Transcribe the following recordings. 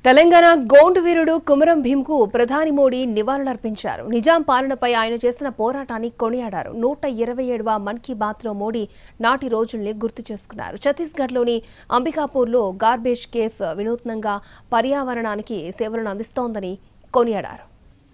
తెలంగాణ గోండు వీరుడు కుమరం భీంకు ప్రధాని మోడీ నివాళులర్పించారు. నిజాం పాలనపై ఆయన చేసిన పోరాటాన్ని కొనియాడారు. 127వ మన్ కీ బాత్లో మోడీ నాటి రోజుల్ని గుర్తు చేసుకున్నారు. ఛత్తీస్గఢ్లోని అంబికాపూర్లో గార్బేజ్ కేఫ్ వినూత్నంగా పర్యావరణానికి సేవలను అందిస్తోందని కొనియాడారు.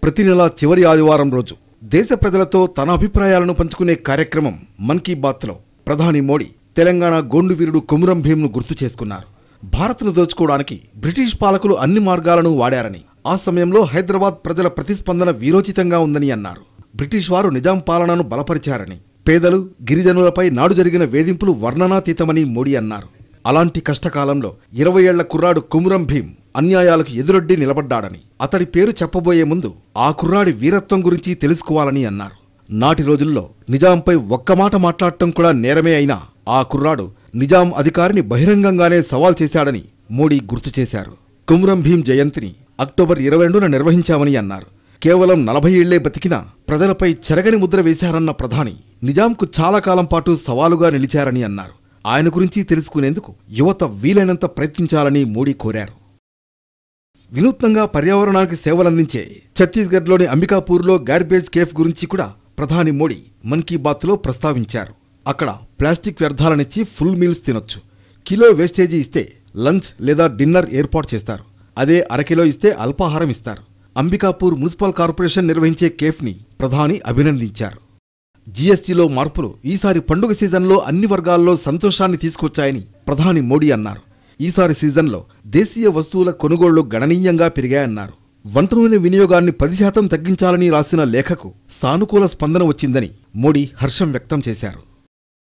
ప్రతి నెల చివరి ఆదివారం రోజు దేశ ప్రజలతో తన అభిప్రాయాలను పంచుకునే కార్యక్రమం మన్ కీ బాత్లో ప్రధాని మోడీ తెలంగాణ గోండు వీరుడు కుమరం భీంను గుర్తు చేసుకున్నారు. భారత్ను దోచుకోవడానికి బ్రిటిష్ పాలకులు అన్ని మార్గాలను వాడారని, ఆ సమయంలో హైదరాబాద్ ప్రజల ప్రతిస్పందన వీరోచితంగా ఉందని అన్నారు. బ్రిటిష్ వారు నిజాం పాలనను బలపరిచారని, పేదలు గిరిజనులపై నాడు జరిగిన వేధింపులు వర్ణనాతీతమని మోడీ అన్నారు. అలాంటి కష్టకాలంలో 20 ఏళ్ల కుర్రాడు కుమరం భీం అన్యాయాలకు ఎదురొడ్డి నిలబడ్డాడని, అతడి పేరు చెప్పబోయే ముందు ఆ కుర్రాడి వీరత్వం గురించి తెలుసుకోవాలని అన్నారు. నాటి రోజుల్లో నిజాంపై ఒక్క మాట మాట్లాడటం కూడా నేరమే అయినా ఆ కుర్రాడు నిజాం అధికారిని బహిరంగంగానే సవాల్ చేశాడని మోడీ గుర్తు చేశారు. కుమరం భీం జయంతిని అక్టోబర్ 22న నిర్వహించామని అన్నారు. కేవలం 40 ఏళ్లే బతికినా ప్రజలపై చెరగని ముద్ర వేశారన్న ప్రధాని నిజాంకు చాలా కాలం పాటు సవాలుగా నిలిచారని అన్నారు. ఆయన గురించి తెలుసుకునేందుకు యువత వీలైనంత ప్రయత్నించాలని మోడీ కోరారు. వినూత్నంగా పర్యావరణానికి సేవలందించే ఛత్తీస్గఢ్లోని అంబికాపూర్లో గార్బేజ్ కేఫ్ గురించి కూడా ప్రధాని మోడీ మన్ కీ బాత్లో ప్రస్తావించారు. అక్కడ ప్లాస్టిక్ వ్యర్థాలనిచ్చి ఫుల్ మీల్స్ తినొచ్చు. కిలో వేస్టేజీ ఇస్తే లంచ్ లేదా డిన్నర్ ఏర్పాటు చేస్తారు. అదే అరకిలో ఇస్తే అల్పాహారం ఇస్తారు. అంబికాపూర్ మున్సిపల్ కార్పొరేషన్ నిర్వహించే కేఫ్ని ప్రధాని అభినందించారు. జీఎస్టీలో మార్పులు ఈసారి పండుగ సీజన్లో అన్ని వర్గాల్లో సంతోషాన్ని తీసుకొచ్చాయని ప్రధాని మోడీ అన్నారు. ఈసారి సీజన్లో దేశీయ వస్తువుల కొనుగోళ్లు గణనీయంగా పెరిగాయన్నారు. వంట నూనె వినియోగాన్ని 10% తగ్గించాలని రాసిన లేఖకు సానుకూల స్పందన వచ్చిందని మోడీ హర్షం వ్యక్తం చేశారు.